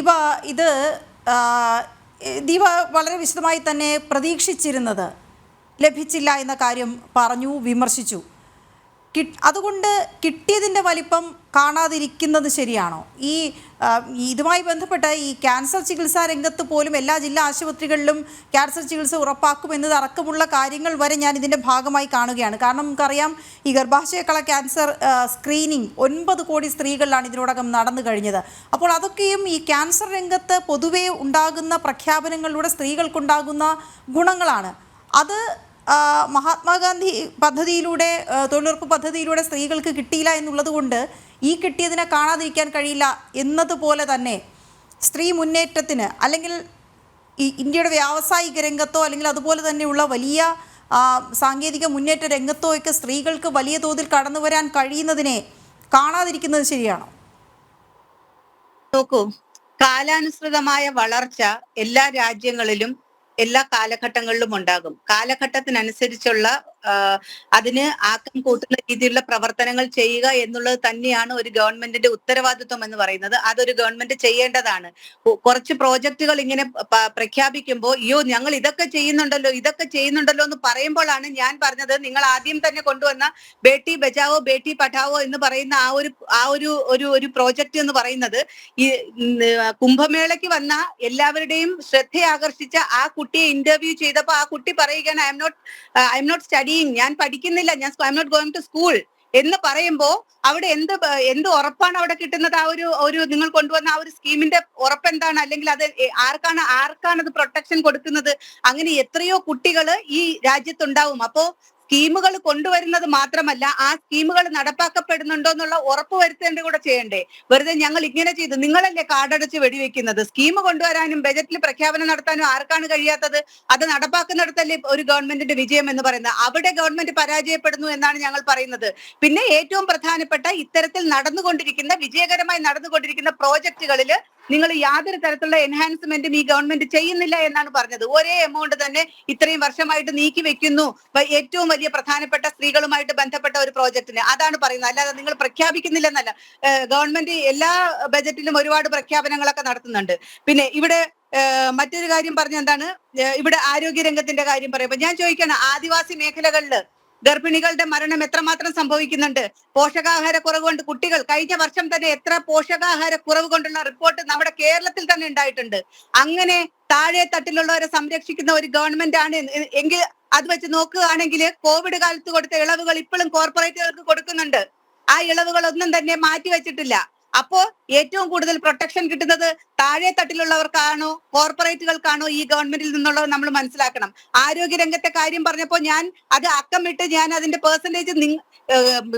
ദീപ, ഇത് ദീപ വളരെ വിശദമായി തന്നെ പ്രതീക്ഷിച്ചിരുന്നത് ലഭിച്ചില്ല എന്ന കാര്യം പറഞ്ഞു, വിമർശിച്ചു. അതുകൊണ്ട് കിട്ടിയതിൻ്റെ വലിപ്പം കാണാതിരിക്കുന്നത് ശരിയാണോ? ഇതുമായി ബന്ധപ്പെട്ട് ഈ ക്യാൻസർ ചികിത്സാ രംഗത്ത് പോലും എല്ലാ ജില്ലാ ആശുപത്രികളിലും ക്യാൻസർ ചികിത്സ ഉറപ്പാക്കുമെന്നത് അടക്കമുള്ള കാര്യങ്ങൾ വരെ ഞാൻ ഇതിൻ്റെ ഭാഗമായി കാണുകയാണ്. കാരണം നമുക്കറിയാം, ഈ ഗർഭാശയക്കള ക്യാൻസർ സ്ക്രീനിങ് 9 കോടി സ്ത്രീകളിലാണ് ഇതിനോടകം നടന്നു കഴിഞ്ഞത്. അപ്പോൾ അതൊക്കെയും ഈ ക്യാൻസർ രംഗത്ത് പൊതുവേ ഉണ്ടാകുന്ന പ്രഖ്യാപനങ്ങളിലൂടെ സ്ത്രീകൾക്കുണ്ടാകുന്ന ഗുണങ്ങളാണ്. അത് മഹാത്മാഗാന്ധി പദ്ധതിയിലൂടെ, തൊഴിലുറപ്പ് പദ്ധതിയിലൂടെ സ്ത്രീകൾക്ക് കിട്ടിയില്ല എന്നുള്ളത് കൊണ്ട് ഈ കിട്ടിയതിനെ കാണാതിരിക്കാൻ കഴിയില്ല എന്നതുപോലെ തന്നെ സ്ത്രീ മുന്നേറ്റത്തിന്, അല്ലെങ്കിൽ ഈ ഇന്ത്യയുടെ വ്യാവസായിക രംഗത്തോ അല്ലെങ്കിൽ അതുപോലെ തന്നെയുള്ള വലിയ സാങ്കേതിക മുന്നേറ്റ രംഗത്തോ ഒക്കെ സ്ത്രീകൾക്ക് വലിയ തോതിൽ കടന്നു വരാൻ കഴിയുന്നതിനെ കാണാതിരിക്കുന്നത് ശരിയാണോ? നോക്കൂ, കാലാനുസൃതമായ വളർച്ച എല്ലാ രാജ്യങ്ങളിലും എല്ലാ കാലഘട്ടങ്ങളിലും ഉണ്ടാകും. കാലഘട്ടത്തിനനുസരിച്ചുള്ള അതിന് ആക്കം കൂട്ടുന്ന രീതിയിലുള്ള പ്രവർത്തനങ്ങൾ ചെയ്യുക എന്നുള്ളത് തന്നെയാണ് ഒരു ഗവൺമെന്റിന്റെ ഉത്തരവാദിത്വം എന്ന് പറയുന്നത്. അതൊരു ഗവൺമെന്റ് ചെയ്യേണ്ടതാണ്. കുറച്ച് പ്രോജക്റ്റുകൾ ഇങ്ങനെ പ്രഖ്യാപിക്കുമ്പോൾ ഞങ്ങൾ ഇതൊക്കെ ചെയ്യുന്നുണ്ടല്ലോ എന്ന് പറയുമ്പോഴാണ് ഞാൻ പറഞ്ഞത്, നിങ്ങൾ ആദ്യം തന്നെ കൊണ്ടുവന്ന ബേട്ടി ബച്ചാവോ ബേട്ടി പഠാവോ എന്ന് പറയുന്ന ആ ഒരു പ്രോജക്റ്റ് എന്ന് പറയുന്നത് ഈ കുംഭമേളയ്ക്ക് വന്ന എല്ലാവരുടെയും ശ്രദ്ധയാകർഷിച്ച ആ കുട്ടിയെ ഇന്റർവ്യൂ ചെയ്തപ്പോൾ ആ കുട്ടി പറയുകയാണ്, ഐ എം നോട്ട് സ്റ്റഡിയിങ്, ഞാൻ പഠിക്കുന്നില്ല, I am not going to school എന്ന് പറയുമ്പോ അവിടെ എന്ത് ഉറപ്പാണ് അവിടെ കിട്ടുന്നത്? നിങ്ങൾ കൊണ്ടുവന്ന ആ ഒരു സ്കീമിന്റെ ഉറപ്പ് എന്താണ്? അല്ലെങ്കിൽ അത് ആർക്കാണ് അത് പ്രൊട്ടക്ഷൻ കൊടുക്കുന്നത്? അങ്ങനെ എത്രയോ കുട്ടികൾ ഈ രാജ്യത്തുണ്ടാവും. അപ്പോ സ്കീമുകൾ കൊണ്ടുവരുന്നത് മാത്രമല്ല, ആ സ്കീമുകൾ നടപ്പാക്കപ്പെടുന്നുണ്ടോ എന്നുള്ള ഉറപ്പ് വരുത്തേണ്ട കൂടെ ചെയ്യണ്ടേ? വെറുതെ ഞങ്ങൾ ഇങ്ങനെ ചെയ്തു, നിങ്ങളല്ലേ കാർഡടച്ച് വെടിവെക്കുന്നത്? സ്കീം കൊണ്ടുവരാനും ബജറ്റിൽ പ്രഖ്യാപനം നടത്താനും ആർക്കാണ് കഴിയാത്തത്? അത് നടപ്പാക്കുന്നിടത്തല്ലേ ഒരു ഗവൺമെന്റിന്റെ വിജയം എന്ന് പറയുന്നത്. അവിടെ ഗവൺമെന്റ് പരാജയപ്പെടുന്നു എന്നാണ് ഞങ്ങൾ പറയുന്നത്. പിന്നെ ഏറ്റവും പ്രധാനപ്പെട്ട ഇത്തരത്തിൽ വിജയകരമായി നടന്നുകൊണ്ടിരിക്കുന്ന പ്രോജക്റ്റുകളിൽ നിങ്ങൾ യാതൊരു തരത്തിലുള്ള എൻഹാൻസ്മെന്റും ഈ ഗവൺമെന്റ് ചെയ്യുന്നില്ല എന്നാണ് പറഞ്ഞത്. ഒരേ എമൗണ്ട് തന്നെ ഇത്രയും വർഷമായിട്ട് നീക്കി വെക്കുന്നു ഏറ്റവും വലിയ പ്രധാനപ്പെട്ട സ്ത്രീകളുമായിട്ട് ബന്ധപ്പെട്ട ഒരു പ്രോജക്റ്റിന്. അതാണ് പറയുന്നത്. അല്ലാതെ നിങ്ങൾ പ്രഖ്യാപിക്കുന്നില്ലെന്നല്ല. ഗവൺമെന്റ് എല്ലാ ബജറ്റിലും ഒരുപാട് പ്രഖ്യാപനങ്ങളൊക്കെ നടത്തുന്നുണ്ട്. പിന്നെ ഇവിടെ മറ്റൊരു കാര്യം പറഞ്ഞ എന്താണ്, ഇവിടെ ആരോഗ്യരംഗത്തിന്റെ കാര്യം പറയുമ്പോൾ ഞാൻ ചോദിക്കുകയാണ്, ആദിവാസി മേഖലകളിൽ ഗർഭിണികളുടെ മരണം എത്രമാത്രം സംഭവിക്കുന്നുണ്ട്? പോഷകാഹാര കുറവ് കൊണ്ട് കുട്ടികൾ, കഴിഞ്ഞ വർഷം തന്നെ എത്ര പോഷകാഹാര കുറവ് കൊണ്ടുള്ള റിപ്പോർട്ട് നമ്മുടെ കേരളത്തിൽ തന്നെ ഉണ്ടായിട്ടുണ്ട്. അങ്ങനെ താഴെ തട്ടിലുള്ളവരെ സംരക്ഷിക്കുന്ന ഒരു ഗവൺമെന്റ് ആണ് എങ്കിൽ അത് വെച്ച് നോക്കുകയാണെങ്കിൽ കോവിഡ് കാലത്ത് കൊടുത്ത ഇളവുകൾ ഇപ്പോഴും കോർപ്പറേറ്റുകൾക്ക് കൊടുക്കുന്നുണ്ട്. ആ ഇളവുകളൊന്നും തന്നെ മാറ്റിവെച്ചിട്ടില്ല. അപ്പോ ഏറ്റവും കൂടുതൽ പ്രൊട്ടക്ഷൻ കിട്ടുന്നത് താഴെ തട്ടിലുള്ളവർക്കാണോ കോർപ്പറേറ്റുകൾക്കാണോ ഈ ഗവൺമെന്റിൽ നിന്നുള്ളത് നമ്മൾ മനസ്സിലാക്കണം. ആരോഗ്യരംഗത്തെ കാര്യം പറഞ്ഞപ്പോൾ ഞാൻ അത് അക്കമിട്ട് ഞാൻ അതിന്റെ പെർസെന്റേജ്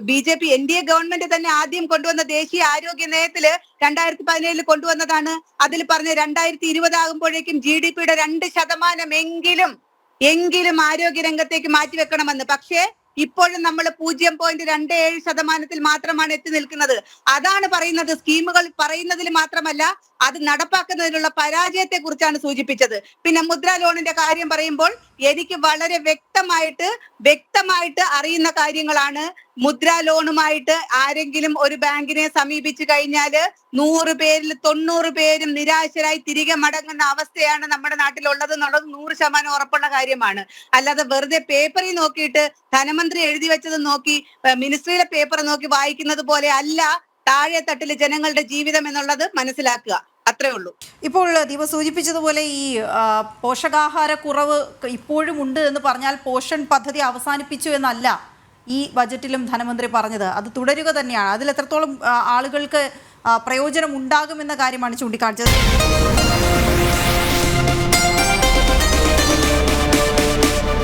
BJP NDA ഗവൺമെന്റ് തന്നെ ആദ്യം കൊണ്ടുവന്ന ദേശീയ ആരോഗ്യ നയത്തില് 2017 കൊണ്ടുവന്നതാണ്. അതിൽ പറഞ്ഞ 2020 ആകുമ്പോഴേക്കും GDP-യുടെ 2% എങ്കിലും ആരോഗ്യരംഗത്തേക്ക് മാറ്റിവെക്കണമെന്ന്. പക്ഷേ ഇപ്പോഴും നമ്മൾ 0.27% മാത്രമാണ് എത്തി നിൽക്കുന്നത്. അതാണ് പറയുന്നത്. സ്കീമുകൾ പറയുന്നതിൽ മാത്രമല്ല, അത് നടപ്പാക്കുന്നതിനുള്ള പരാജയത്തെ കുറിച്ചാണ് സൂചിപ്പിച്ചത്. പിന്നെ മുദ്രാ ലോണിന്റെ കാര്യം പറയുമ്പോൾ എനിക്ക് വളരെ വ്യക്തമായിട്ട് അറിയുന്ന കാര്യങ്ങളാണ്. മുദ്രാ ലോണുമായിട്ട് ആരെങ്കിലും ഒരു ബാങ്കിനെ സമീപിച്ചു കഴിഞ്ഞാൽ 100 പേരിൽ 90 പേരും നിരാശരായി തിരികെ മടങ്ങുന്ന അവസ്ഥയാണ് നമ്മുടെ നാട്ടിലുള്ളത് എന്നുള്ളത് 100% ഉറപ്പുള്ള കാര്യമാണ്. അല്ലാതെ വെറുതെ പേപ്പറിൽ നോക്കിയിട്ട് ധനമന്ത്രി എഴുതി വെച്ചത് നോക്കി, മിനിസ്ട്രിയിലെ പേപ്പർ നോക്കി വായിക്കുന്നത് പോലെ അല്ല താഴെ തട്ടിലെ ജനങ്ങളുടെ ജീവിതം എന്നുള്ളത് മനസ്സിലാക്കുക. അത്രേ ഉള്ളൂ. ഇപ്പോൾ ദീപ സൂചിപ്പിച്ചതുപോലെ ഈ പോഷകാഹാര കുറവ് ഇപ്പോഴും ഉണ്ട് എന്ന് പറഞ്ഞാൽ പോഷൺ പദ്ധതി അവസാനിപ്പിച്ചു എന്നല്ല ഈ ബജറ്റിലും ധനമന്ത്രി പറഞ്ഞത്. അത് തുടരുക തന്നെയാണ്. അതിൽ എത്രത്തോളം ആളുകൾക്ക് പ്രയോജനം ഉണ്ടാകുമെന്ന കാര്യമാണ് ചൂണ്ടിക്കാണിച്ചത്.